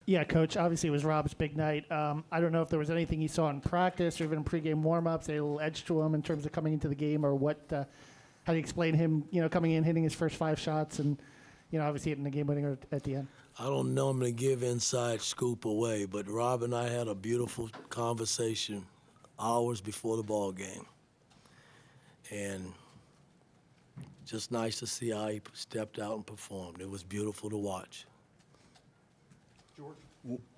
Yeah, Coach, obviously it was Rob's big night. I don't know if there was anything you saw in practice or even in pregame warm-ups, a little edge to him in terms of coming into the game, or what, how do you explain him, coming in, hitting his first 5 shots and, obviously hitting the game winner at the end? I don't normally give inside scoop away, but Rob and I had a beautiful conversation hours before the ball game. And just nice to see how he stepped out and performed. It was beautiful to watch.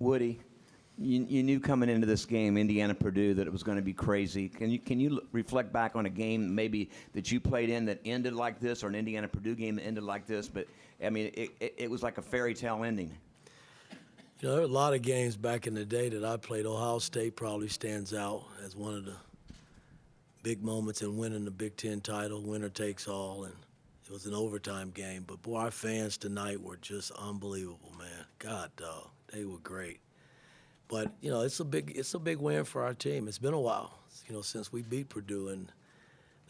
Woody, you knew coming into this game, Indiana-Purdue, that it was going to be crazy. Can you reflect back on a game maybe that you played in that ended like this, or an Indiana-Purdue game that ended like this? But, I mean, it was like a fairy tale ending. There were a lot of games back in the day that I played. Ohio State probably stands out as one of the big moments in winning the Big Ten title, winner takes all, and it was an overtime game. But, boy, our fans tonight were just unbelievable, man. God, dog. They were great. But, it's a big win for our team. It's been a while, since we beat Purdue, and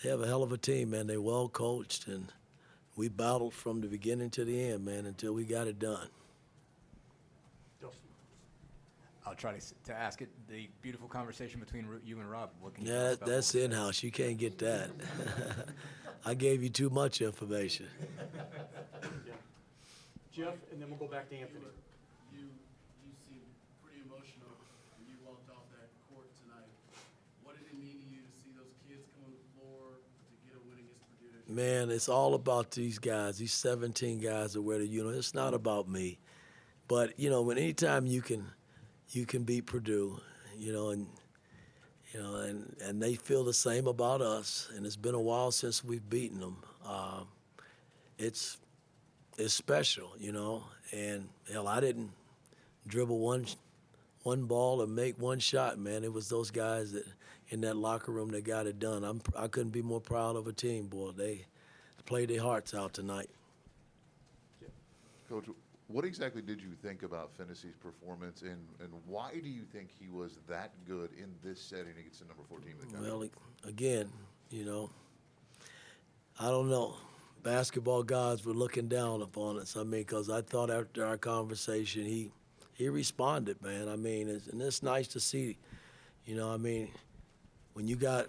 they have a hell of a team, man. They're well coached, and we battled from the beginning to the end, man, until we got it done. I'll try to ask it. The beautiful conversation between you and Rob. What can you Yeah, that's in-house. You can't get that. I gave you too much information. Yeah. Jeff, and then we'll go back to Anthony. You seemed pretty emotional when you walked off that court tonight. What did it mean to you to see those kids come on the floor to get a win against Purdue? Man, it's all about these guys. These 17 guys that wear the uniform. It's not about me. But, when anytime you can beat Purdue, and they feel the same about us, and it's been a while since we've beaten them. It's special, and hell, I didn't dribble one ball and make one shot, man. It was those guys that in that locker room that got it done. I couldn't be more proud of a team, boy. They played their hearts out tonight. Coach, what exactly did you think about Fennessy's performance, and why do you think he was that good in this setting against the number 14 in the country? Well, again, I don't know. Basketball gods were looking down upon us. Because I thought after our conversation, he responded, man. And it's nice to see, when you got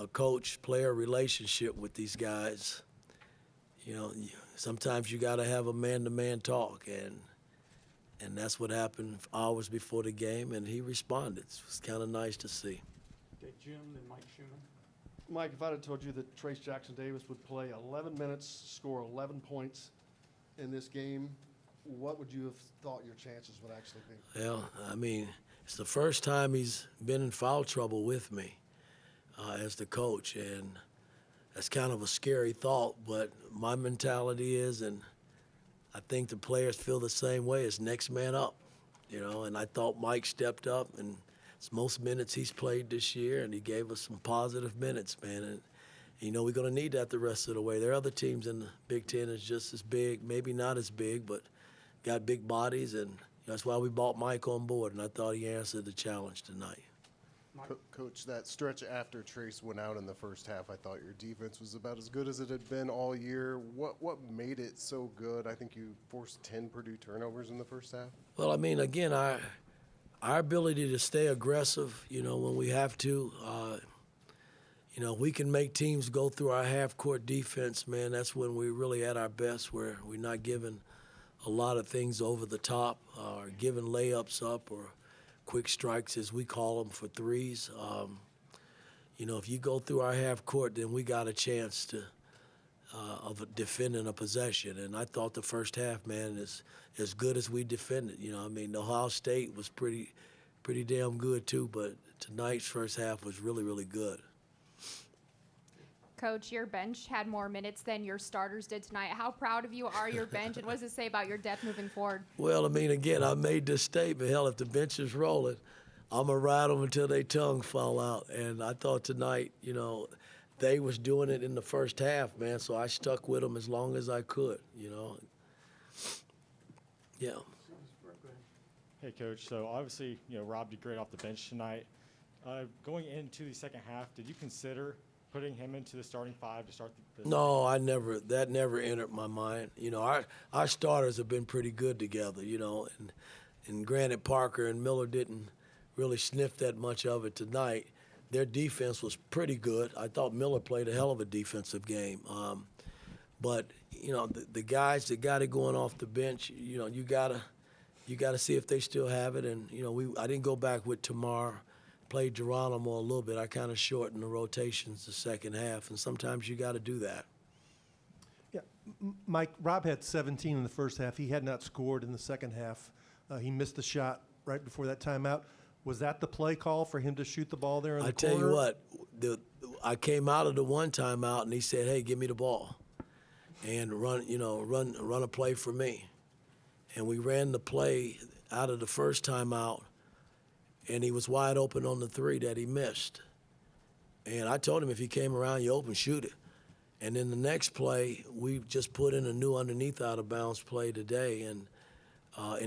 a coach-player relationship with these guys, sometimes you got to have a man-to-man talk, and that's what happened hours before the game, and he responded. It was kind of nice to see. Okay, Jim, then Mike Schumann. Mike, if I'd have told you that Trace Jackson-Davis would play 11 minutes, score 11 points in this game, what would you have thought your chances would actually be? Well, it's the first time he's been in foul trouble with me as the coach, and that's kind of a scary thought, but my mentality is, and I think the players feel the same way, is next man up, and I thought Mike stepped up, and it's most minutes he's played this year, and he gave us some positive minutes, man, and we're going to need that the rest of the way. There are other teams in the Big Ten that's just as big, maybe not as big, but got big bodies, and that's why we brought Mike on board, and I thought he answered the challenge tonight. Coach, that stretch after Trace went out in the first half, I thought your defense was about as good as it had been all year. What made it so good? I think you forced 10 Purdue turnovers in the first half. Well, again, our ability to stay aggressive, when we have to, we can make teams go through our half-court defense, man. That's when we're really at our best, where we're not giving a lot of things over the top or giving layups up or quick strikes, as we call them, for threes. If you go through our half court, then we got a chance of defending a possession. And I thought the first half, man, is as good as we defended. Ohio State was pretty damn good too, but tonight's first half was really, really good. Coach, your bench had more minutes than your starters did tonight. How proud of you are your bench, and what does it say about your depth moving forward? Well, again, I made this statement. Hell, if the bench is rolling, I'm going to ride them until their tongue fall out. And I thought tonight, they was doing it in the first half, man, so I stuck with them as long as I could, Yeah. Hey, Coach. So, obviously, Rob did great off the bench tonight. Going into the second half, did you consider putting him into the starting 5 to start the No, that never entered my mind. Our starters have been pretty good together, and granted Parker and Miller didn't really sniff that much of it tonight. Their defense was pretty good. I thought Miller played a hell of a defensive game. But you know, the guys that got it going off the bench, you know, you gotta see if they still have it. And you know, I didn't go back with Tamar, played Geronimo a little bit. I kind of shortened the rotations the second half, and sometimes you got to do that. Yeah, Mike, Rob had 17 in the first half. He had not scored in the second half. He missed the shot right before that timeout. Was that the play call for him to shoot the ball there in the corner? I tell you what, I came out of the one timeout, and he said, "Hey, give me the ball, and run a play for me." And we ran the play out of the first timeout, and he was wide open on the three that he missed. And I told him, if he came around you open, shoot it. And then the next play, we just put in a new underneath out of bounds play today, and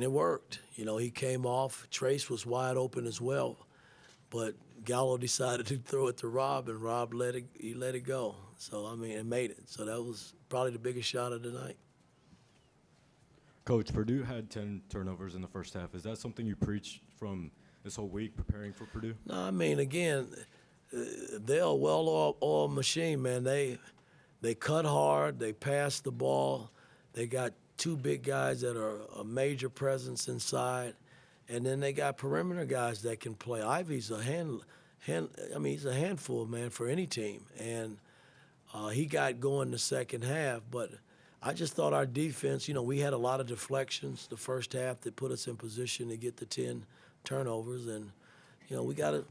it worked. You know, he came off. Trace was wide open as well, but Gallo decided to throw it to Rob, and Rob let it go. So I mean, it made it. So that was probably the biggest shot of the night. Coach, Purdue had 10 turnovers in the first half. Is that something you preached from this whole week preparing for Purdue? No, I mean, again, they're a well-oiled machine, man. They cut hard. They pass the ball. They got two big guys that are a major presence inside, and then they got perimeter guys that can play. Ivy's a he's a handful, man, for any team, and he got going the second half, but I just thought our defense, you know, we had a lot of deflections the first half that put us in position to get the 10 turnovers, and you know, we got to,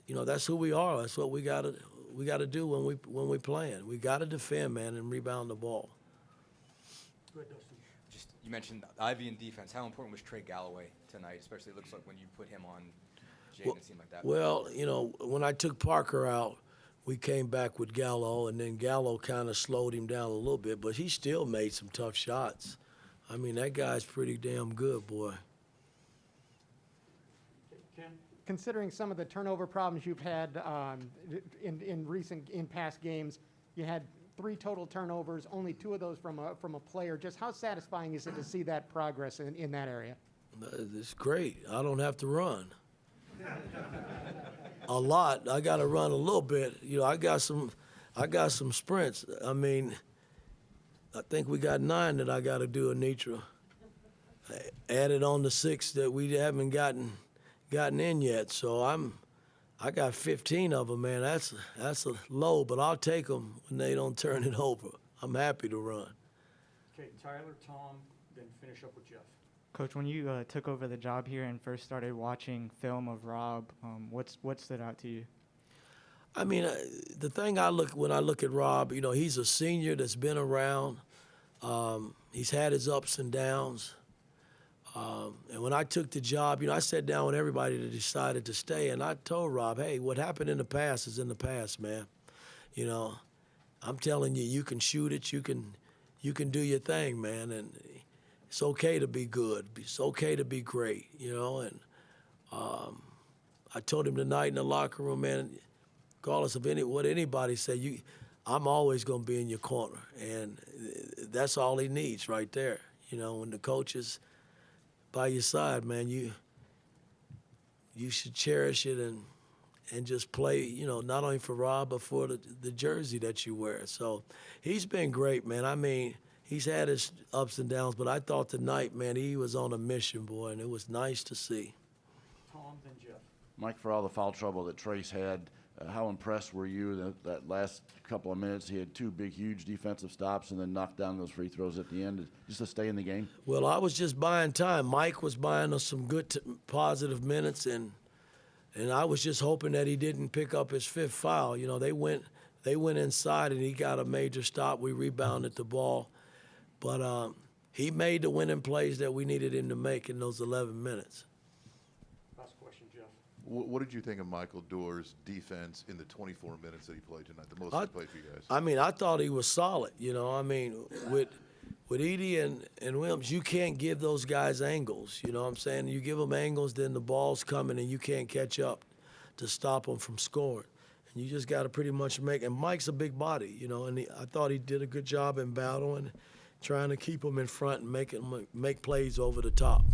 you know, that's who we are. That's what we got to do when we playing. We got to defend, man, and rebound the ball. Go ahead, Dustin. Just, you mentioned Ivy in defense. How important was Trey Galloway tonight? Especially, it looks like when you put him on Jaden, it seemed like that. Well, you know, when I took Parker out, we came back with Gallo, and then Gallo kind of slowed him down a little bit, but he still made some tough shots. I mean, that guy's pretty damn good, boy. Ken? Considering some of the turnover problems you've had in past games, you had 3 total turnovers, only 2 of those from a player. Just how satisfying is it to see that progress in that area? It's great. I don't have to run a lot. I got to run a little bit. You know, I got some sprints. I mean, I think we got 9 that I got to do, Anitra. Added on the 6 that we haven't gotten in yet. So I got 15 of them, man. That's a low, but I'll take them when they don't turn it over. I'm happy to run. Okay, Tyler, Tom, then finish up with Jeff. Coach, when you took over the job here and first started watching film of Rob, what stood out to you? I mean, the thing when I look at Rob, you know, he's a senior that's been around. He's had his ups and downs. And when I took the job, you know, I sat down with everybody that decided to stay, and I told Rob, hey, what happened in the past is in the past, man. You know, I'm telling you, you can shoot it, you can do your thing, man, and it's okay to be good. It's okay to be great, you know. And I told him tonight in the locker room, man, regardless of what anybody say, I'm always going to be in your corner, and that's all he needs right there. You know, when the coach is by your side, man, you should cherish it and just play, you know, not only for Rob, but for the jersey that you wear. So he's been great, man. I mean, he's had his ups and downs, but I thought tonight, man, he was on a mission, boy, and it was nice to see. Tom, then Jeff. Mike, for all the foul trouble that Trace had, how impressed were you that last couple of minutes? He had 2 big, huge defensive stops and then knocked down those free throws at the end just to stay in the game. Well, I was just buying time. Mike was buying us some good, positive minutes, and I was just hoping that he didn't pick up his 5th foul. You know, they went inside, and he got a major stop. We rebounded the ball. But he made the winning plays that we needed him to make in those 11 minutes. Last question, Jeff. What did you think of Michael Doerr's defense in the 24 minutes that he played tonight, the most he played for you guys? I mean, I thought he was solid. You know, I mean, with Edie and Williams, you can't give those guys angles. You know what I'm saying? You give them angles, then the ball's coming, and you can't catch up to stop them from scoring. And you just got to pretty much make – and Mike's a big body, you know, and I thought he did a good job in battling, trying to keep them in front and make plays over the top.